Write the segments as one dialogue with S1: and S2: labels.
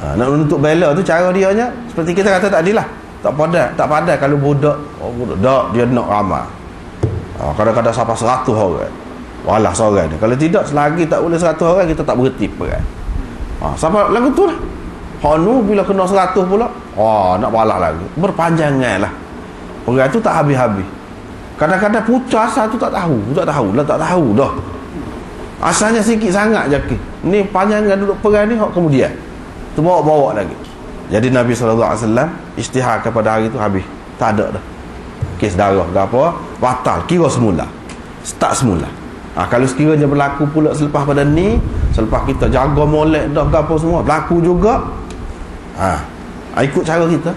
S1: Nak menuntut bela tu cara dia nya seperti kita kata tadi lah, tak pandai kalau budak dia nak ramai. Kadang-kadang sampai 100 orang walah seorang ni. Kalau tidak, selagi tak boleh 100 orang, kita tak berhenti perang. Sampai lagu tu lah. Hanu bila kena 100 pula, nak balas lagi, berpanjangan lah perang tu, tak habis-habis. Kadang-kadang pucuk asal tu tak tahu dah. Asalnya sikit sangat je ke. Ni panjangan duduk perang ni kemudian tu bawa lagi. Jadi Nabi SAW isytihar kepada hari tu habis. Tak ada dah kes darah ke apa, batal, kira semula, start semula. Kalau sekiranya berlaku pula selepas pada ni, selepas kita jaga molek dah ke apa semua, berlaku juga, ikut cara kita.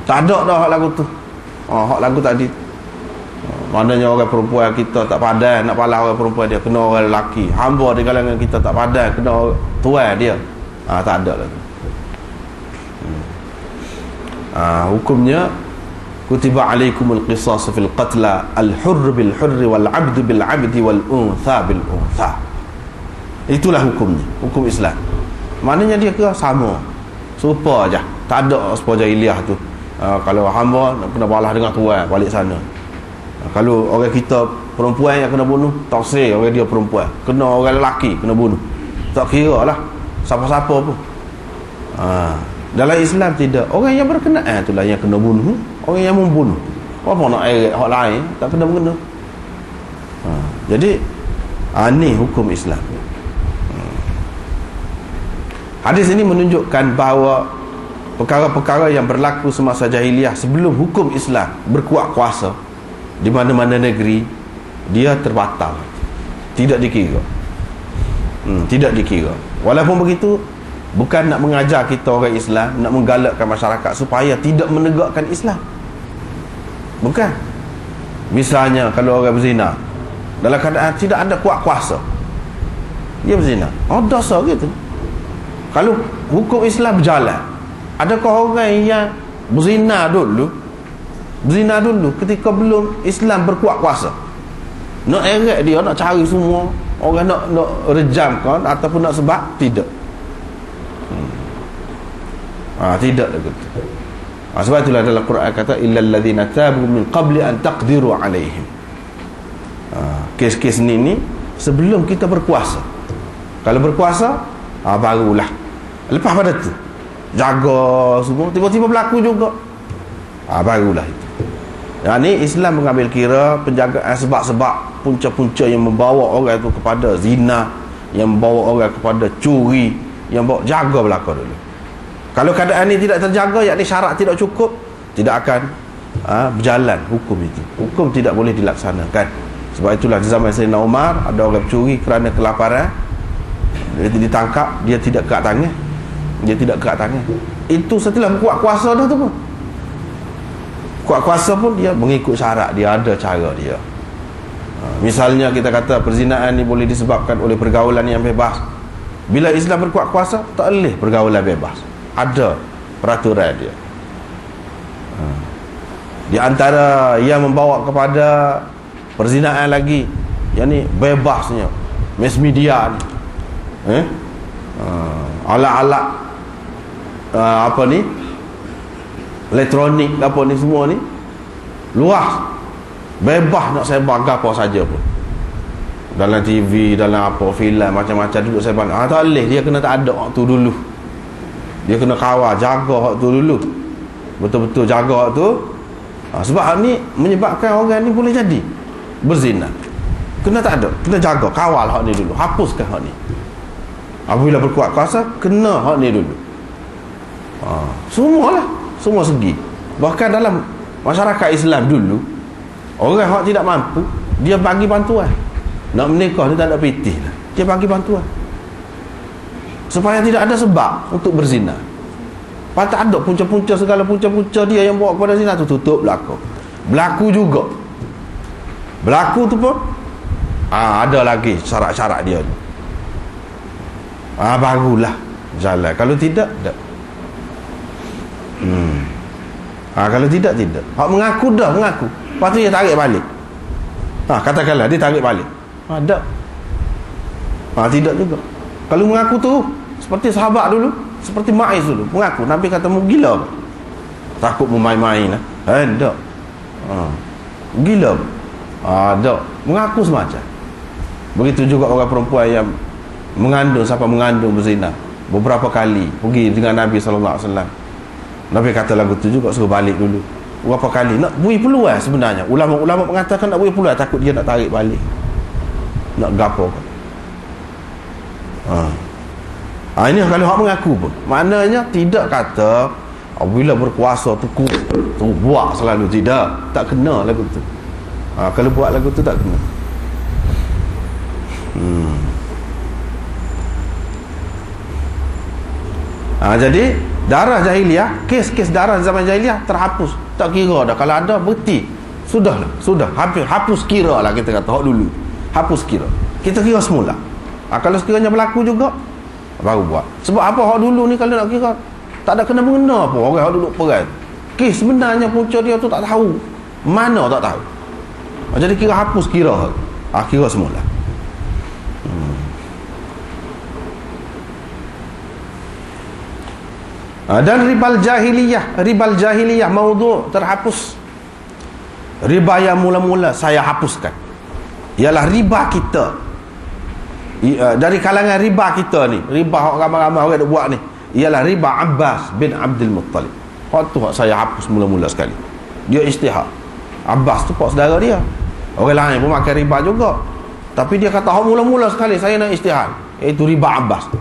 S1: Tak ada dah hak lagu tu. Hak lagu tadi, maknanya orang perempuan kita tak pandai nak palah orang perempuan dia, kena orang lelaki. Hamba di kalangan kita tak pandai, kena tuan dia. Tak ada lagi. Hukumnya kutiba alaikumul qisas fil qatla al-hurr bil hurr wal 'abd bil 'abd wal untha bil untha. Itulah hukumnya, hukum Islam. Maknanya dia kira sama, serupa aja. Tak ada serupa jahiliah tu. Kalau hamba nak kena balas dengan tuan balik sana. Kalau orang kita perempuan yang kena bunuh, tak seri orang dia perempuan, kena orang lelaki kena bunuh, tak kira lah siapa-siapa pun. Dalam Islam tidak. Orang yang berkenaan itulah yang kena bunuh. Orang yang membunuh, apa nak eret hak lain, tak kena mengena. Jadi ni hukum Islam. Hadis ini menunjukkan bahawa perkara-perkara yang berlaku semasa jahiliah sebelum hukum Islam berkuat kuasa di mana-mana negeri, dia terbatal, tidak dikira. Tidak dikira. Walaupun begitu, bukan nak mengajar kita orang Islam, nak menggalakkan masyarakat supaya tidak menegakkan Islam. Bukan. Misalnya kalau orang berzina dalam keadaan tidak ada kuat kuasa, dia berzina, dosa gitu. Kalau hukum Islam berjalan, adakah orang yang berzina dulu ketika belum Islam berkuat kuasa, nak eret dia, nak cari semua orang, nak rejamkan ataupun nak sebab? Tidak. Tidak begitu. Sebab itulah dalam Quran kata illal ladzina tabu min qabli an taqdiru alaihim. Kes-kes ni sebelum kita berkuasa. Kalau berkuasa, barulah. Lepas pada tu jaga semua, tiba-tiba berlaku juga, barulah itu. Ini Islam mengambil kira penjagaan sebab-sebab punca-punca yang membawa orang itu kepada zina, yang membawa orang kepada curi, yang bawa, jaga belaka dulu. Kalau keadaan ini tidak terjaga, yakni syarat tidak cukup, tidak akan berjalan hukum itu. Hukum tidak boleh dilaksanakan. Sebab itulah di zaman Sayyidina Umar, ada orang curi kerana kelaparan, dia ditangkap, dia tidak kekat tangan. Itu setelah kuat kuasa dah tu pun. Kuat kuasa pun dia mengikut syarat, dia ada cara dia. Misalnya kita kata perzinaan ni boleh disebabkan oleh pergaulan yang bebas. Bila Islam berkuat kuasa, tak boleh pergaulan bebas, ada peraturan dia. Di antara yang membawa kepada perzinaan lagi, yang ni bebasnya mass media ni, alat-alat apa ni, elektronik apa ni, semua ni luas, bebas nak sebar apa saja pun, dalam TV, dalam apa, filem, macam-macam duduk sebar. Tak boleh, dia kena tak ada waktu dulu, dia kena kawal, jaga waktu dulu, betul-betul jaga waktu. Sebab ni menyebabkan orang ni boleh jadi berzina. Kena tak ada, kena jaga, kawal hak ni dulu, hapuskan hak ni. Apabila berkuat kuasa, kena hak ni dulu. Semualah, semua segi. Bahkan dalam masyarakat Islam dulu, orang hak tidak mampu, dia bagi bantuan. Nak menikah, dia tak ada pitih, dia bagi bantuan supaya tidak ada sebab untuk berzina. Patut ada punca-punca, segala punca-punca dia yang bawa kepada zina tu, tutup berlaku juga. Berlaku tu pun ada lagi syarat-syarat dia tu. Barulah jalan. Kalau tidak, tak. Kalau tidak. Hak mengaku dah mengaku, lepas tu dia tarik balik. Katakanlah dia tarik balik, ada. Tidak juga. Kalau mengaku tu seperti sahabat dulu, Seperti Ma'iz dulu mengaku, Nabi kata mu gila ke? Takut mu main-main lah. Tak. Gila ke? Tak. Mengaku semacam. Begitu juga orang perempuan yang mengandung, siapa mengandung berzina beberapa kali pergi dengan Nabi SAW. Nabi kata lagu tu juga suruh balik dulu. Berapa kali nak beri peluang sebenarnya. Ulama-ulama mengatakan nak beri peluang, takut dia nak tarik balik, nak gapo kan. Ini kalau hak mengaku pun maknanya tidak kata bila berkuasa tu buat selalu, tidak, tak kena lagu tu. Kalau buat lagu tu tak kena. Jadi darah jahiliah, kes-kes darah zaman jahiliah terhapus, tak kira dah. Kalau ada bukti, sudah hapus kira lah, kita kata hak dulu, hapus kira, kita kira semula. Kalau sekiranya berlaku juga baru buat. Sebab apa hak dulu ni kalau nak kira tak ada kena mengena apa orang hak dulu perang. Kes sebenarnya punca dia tu tak tahu mana, tak tahu. Jadi kira hapus kira, kira semula. Dan ribal jahiliyah maudhu' terhapus. Riba yang mula-mula saya hapuskan ialah riba kita, dari kalangan riba kita ni, riba hak ramai-ramai orang duk buat ni, ialah riba Abbas bin Abdul Muttalib. Hak tu hak saya hapus mula-mula sekali. Dia istihad. Abbas tu pak saudara dia. Orang lain pun makan riba juga, tapi dia kata hak mula-mula sekali saya nak istihad, iaitu riba Abbas.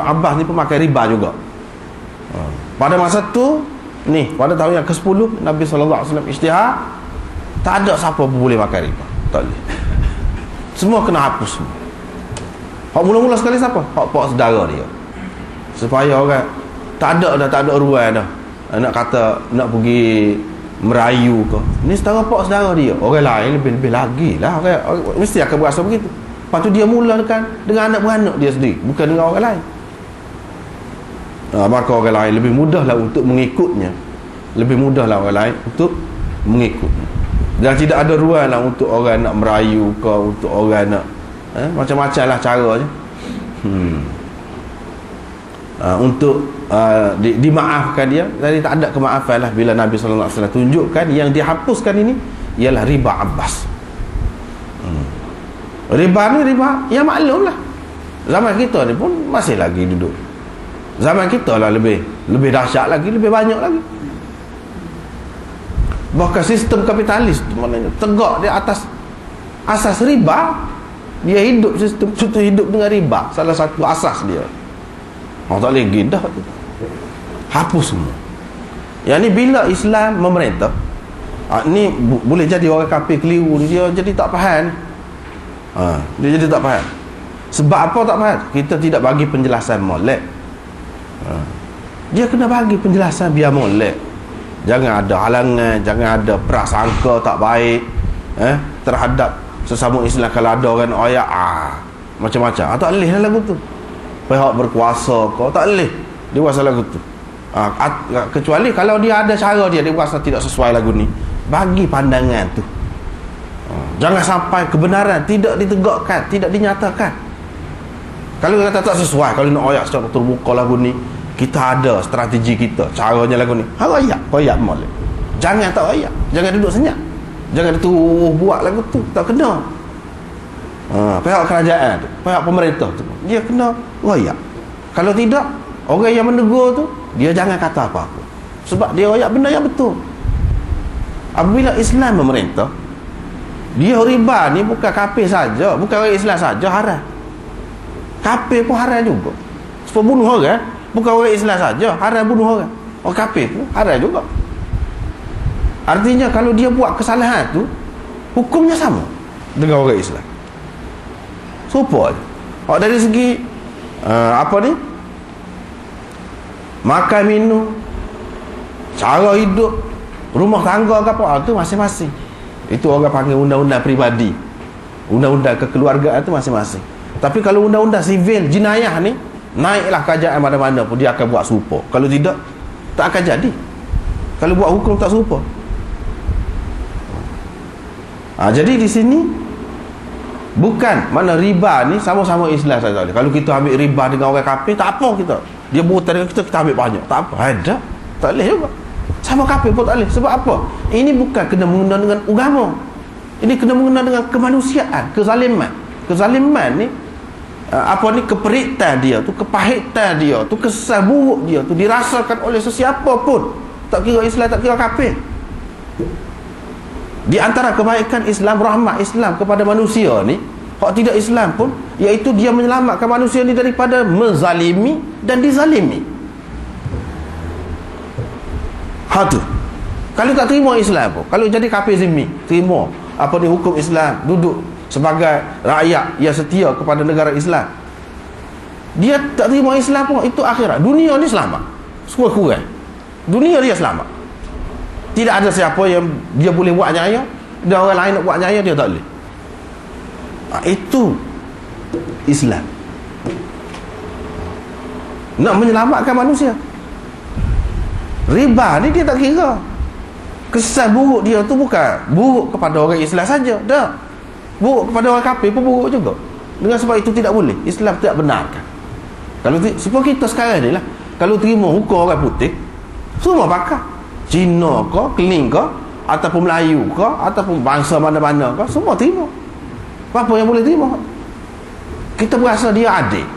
S1: Abbas ni pun makan riba juga. Pada masa tu ni, pada tahun yang ke-10 Nabi SAW ijtihad, tak ada siapa pun boleh makan riba, tak boleh. Semua kena hapus. Hak mula-mula sekali siapa? Hak pak saudara dia. Supaya orang tak ada ruang dah nak kata nak pergi merayu ke. Ni setara pak saudara dia. Orang lain lebih lagi lah, orang mesti akan berasa begitu. Lepas tu dia mulakan dengan anak-beranak dia sendiri, bukan dengan orang lain. Maka orang lain lebih mudahlah untuk mengikutnya, lebih mudahlah orang lain untuk mengikutnya, dan tidak ada ruang lah untuk orang nak merayu ke, untuk orang nak macam-macam lah caranya untuk dimaafkan dia. Jadi tak ada kemaafan lah bila Nabi SAW tunjukkan yang dihapuskan ini ialah riba Abbas. Riba ni riba yang maklum lah, zaman kita ni pun masih lagi duduk. Zaman kita lah lebih dahsyat lagi, lebih banyak lagi. Bahkan sistem kapitalis tu maknanya tegak dia atas asas riba. Dia hidup sistem tu hidup dengan riba, salah satu asas dia. Tak boleh gidah tu, hapus semua. Yang ni bila Islam memerintah, ni boleh jadi orang kafir keliru, dia jadi tak faham. Dia jadi tak faham. Sebab apa tak faham? Kita tidak bagi penjelasan molek. Dia kena bagi penjelasan biar molek. Jangan ada halangan, jangan ada prasangka tak baik terhadap sesama Islam. Kalau ada orang ayat macam-macam, tak boleh lah lagu tu. Pihak berkuasa kau tak boleh dia buat lagu tu. Kecuali kalau dia ada cara dia berasa tidak sesuai lagu ni, bagi pandangan tu. Jangan sampai kebenaran tidak ditegakkan, tidak dinyatakan. Kalau kata tak sesuai, kalau nak ayat secara terbuka lagu ni, kita ada strategi kita, caranya lagu ni. Ayat molek. Jangan tak ayat, jangan duduk senyap, jangan tu buat lagu tu, tak kena. Pihak kerajaan tu, pihak pemerintah tu, dia kena ayat. Kalau tidak, orang yang menegur tu, dia jangan kata apa-apa, sebab dia ayat benda yang betul. Apabila Islam memerintah, dia riba ni bukan kafir saja, bukan orang Islam saja haram. Kafir pun haram juga. Sebab bunuh orang, bukan orang Islam saja haram bunuh orang. Orang kafir pun haram juga. Artinya kalau dia buat kesalahan tu, hukumnya sama dengan orang Islam. Serupa je. Dari segi makan minum, cara hidup, rumah tangga ke apa, tu masing-masing. Itu orang panggil undang-undang peribadi, undang-undang kekeluargaan tu masing-masing. Tapi kalau undang-undang sivil jenayah ni, naiklah kerajaan mana-mana pun dia akan buat serupa. Kalau tidak, tak akan jadi. Kalau buat hukum tak serupa. Jadi di sini bukan mana riba ni sama-sama Islam saja. Kalau kita ambil riba dengan orang kafir, tak apa kita. dia berhutang dengan kita ambil banyak, tak apa, ada, tak boleh juga. Sama kafir pun tak boleh. Sebab apa? Ini bukan kena mengena dengan agama, ini kena mengena dengan kemanusiaan. Kezaliman ni keperitan dia tu, kepahitan dia tu, kesan buruk dia tu dirasakan oleh sesiapa pun, tak kira Islam, tak kira kafir. Di antara kebaikan Islam, rahmat Islam kepada manusia ni, hak tidak Islam pun, iaitu dia menyelamatkan manusia ni daripada menzalimi dan dizalimi. Tu kalau tak terima Islam pun, kalau jadi kafir zimmi, terima hukum Islam, duduk sebagai rakyat yang setia kepada negara Islam, dia tak terima Islam pun, itu akhirat. Dunia ni selamat, semua kurang, dunia dia selamat. Tidak ada siapa yang dia boleh buat nyaya, dan orang lain nak buat nyaya, dia tak boleh. Itu Islam, nak menyelamatkan manusia. Riba ni dia tak kira. Kesan buruk dia tu bukan buruk kepada orang Islam saja, dah, buruk kepada orang kafir pun buruk juga. Dengan sebab itu tidak boleh, Islam tidak benarkan. Kalau seperti kita sekarang ni lah, kalau terima hukum orang putih, semua pakar, Cina ke, Keling ke, ataupun Melayu ke, ataupun bangsa mana-mana ke, semua terima. Apa yang boleh terima? Kita berasa dia adil.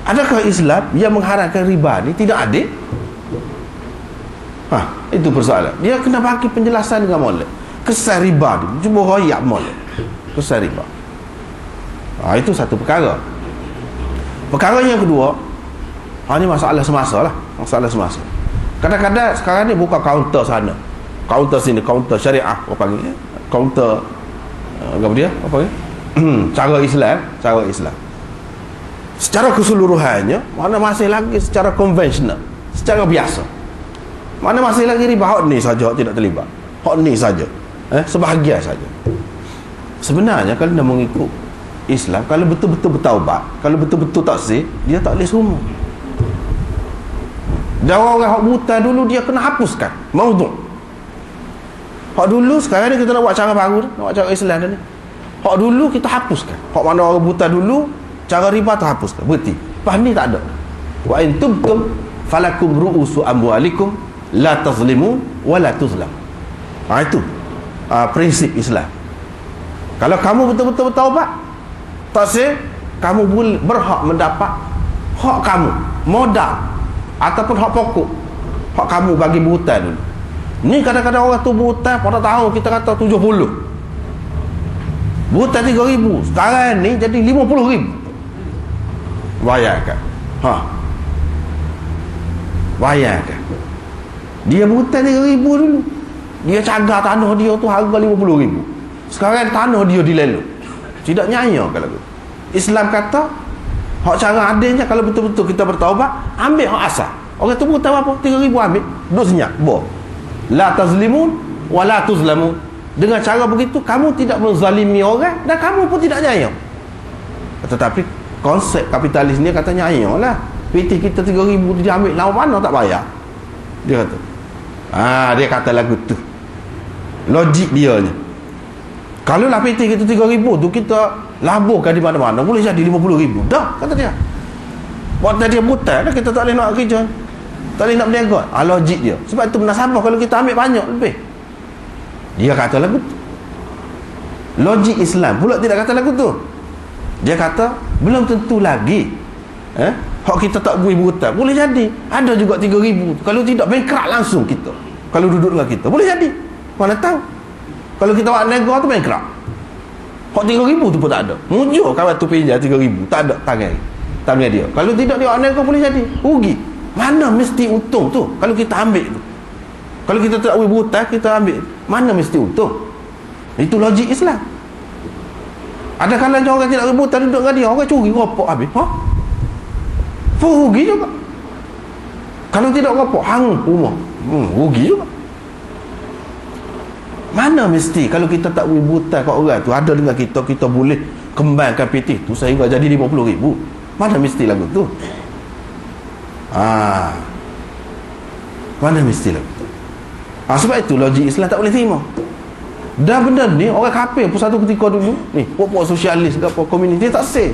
S1: Adakah Islam yang mengharamkan riba ni tidak adil? Itu persoalan. Dia kena bagi penjelasan dengan molek. Kesan riba ni, cuba royak molek kesan riba. Itu satu perkara. Perkara yang kedua, ini masalah semasa lah. Masalah semasa. Kadang-kadang sekarang ni buka kaunter sana, kaunter sini, kaunter syariah, apa panggil, kaunter apa dia, apa panggil, cara Islam secara keseluruhannya, mana masih lagi secara konvensional, secara biasa, mana masih lagi riba. Hak ni saja tidak terlibat, hak ni saja, sebahagian saja. Sebenarnya kalau nak mengikut Islam, kalau betul-betul bertaubat, kalau betul-betul taksir, dia tak boleh semua. Dan orang hak buta dulu, dia kena hapuskan maudhu'. Hak dulu, sekarang ni kita nak buat cara baru, nak buat cara Islam ni. Hak dulu kita hapuskan. Hak mana orang buta dulu, cara riba tu hapuskan, berhenti. Lepas ni tak ada. Wa in tubtum falakum ru'usu amwalikum la tazlimu wa la tuzlam. Itu prinsip Islam. Kalau kamu betul-betul bertaubat, taksir, kamu berhak mendapat hak kamu, modal ataupun hak pokok, hak kamu bagi berhutang dulu. Ni kadang-kadang orang tu berhutang pada tahun kita kata 70, berhutang 3,000, sekarang ni jadi 50,000. Bayangkan, bayangkan, dia berhutang 3,000 dulu, dia cagar tanah dia tu harga 50,000, sekarang tanah dia dilelok. Tidak nyaya kalau tu. Islam kata hak cara adilnya, kalau betul-betul kita bertaubat, ambil hak asal. Orang tu berhutang apa? 3,000 ambil, duduk senyap, la tazlimun wa la tuzlamun. Dengan cara begitu kamu tidak menzalimi orang dan kamu pun tidak nyayang. Tetapi konsep kapitalis ni kata nyayang lah. PT kita 3,000 dia ambil, lawan mana tak bayar, dia kata. Dia kata lagu tu, logik dia ni. Kalau lah PT kita 3,000 tu kita laburkan di mana-mana, boleh jadi 50,000 dah, kata dia. Waktu dia buta dah, kita tak boleh nak kerja, tak boleh nak berniaga. Logik dia. Sebab itu menasabah kalau kita ambil banyak lebih, dia kata lagu tu. Logik Islam pula tidak kata lagu tu. Dia kata belum tentu lagi hak kita tak boleh berhutang. Boleh jadi ada juga 3,000, kalau tidak bankrupt langsung kita. Kalau duduk dengan kita, boleh jadi, mana tahu. Kalau kita buat nego tu bankrupt, hak 3,000 tu pun tak ada. Mujur kawan tu pinjam 3,000, tak ada tangan dia. Kalau tidak dia buat nego, boleh jadi rugi. Mana mesti untung tu kalau kita ambil tu. Kalau kita tak boleh berhutang, kita ambil, mana mesti untung. Itu logik Islam. Ada kalanya orang tidak boleh berhutang, duduk dengan dia, orang curi rokok habis, rugi juga. Kalau tidak rokok hang rumah, rugi juga. Mana mesti kalau kita tak boleh berhutang kat orang tu, ada dengan kita, kita boleh kembangkan PT tu sehingga jadi 50,000. Mana mesti lagu tu? Mana mesti lagu tu? Sebab itu logik Islam tak boleh terima. Dan benda ni orang kafir pun satu ketika dulu ni, pokok sosialis ke apa komunis, dia tak say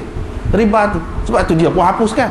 S1: riba tu. Sebab tu dia pun hapuskan.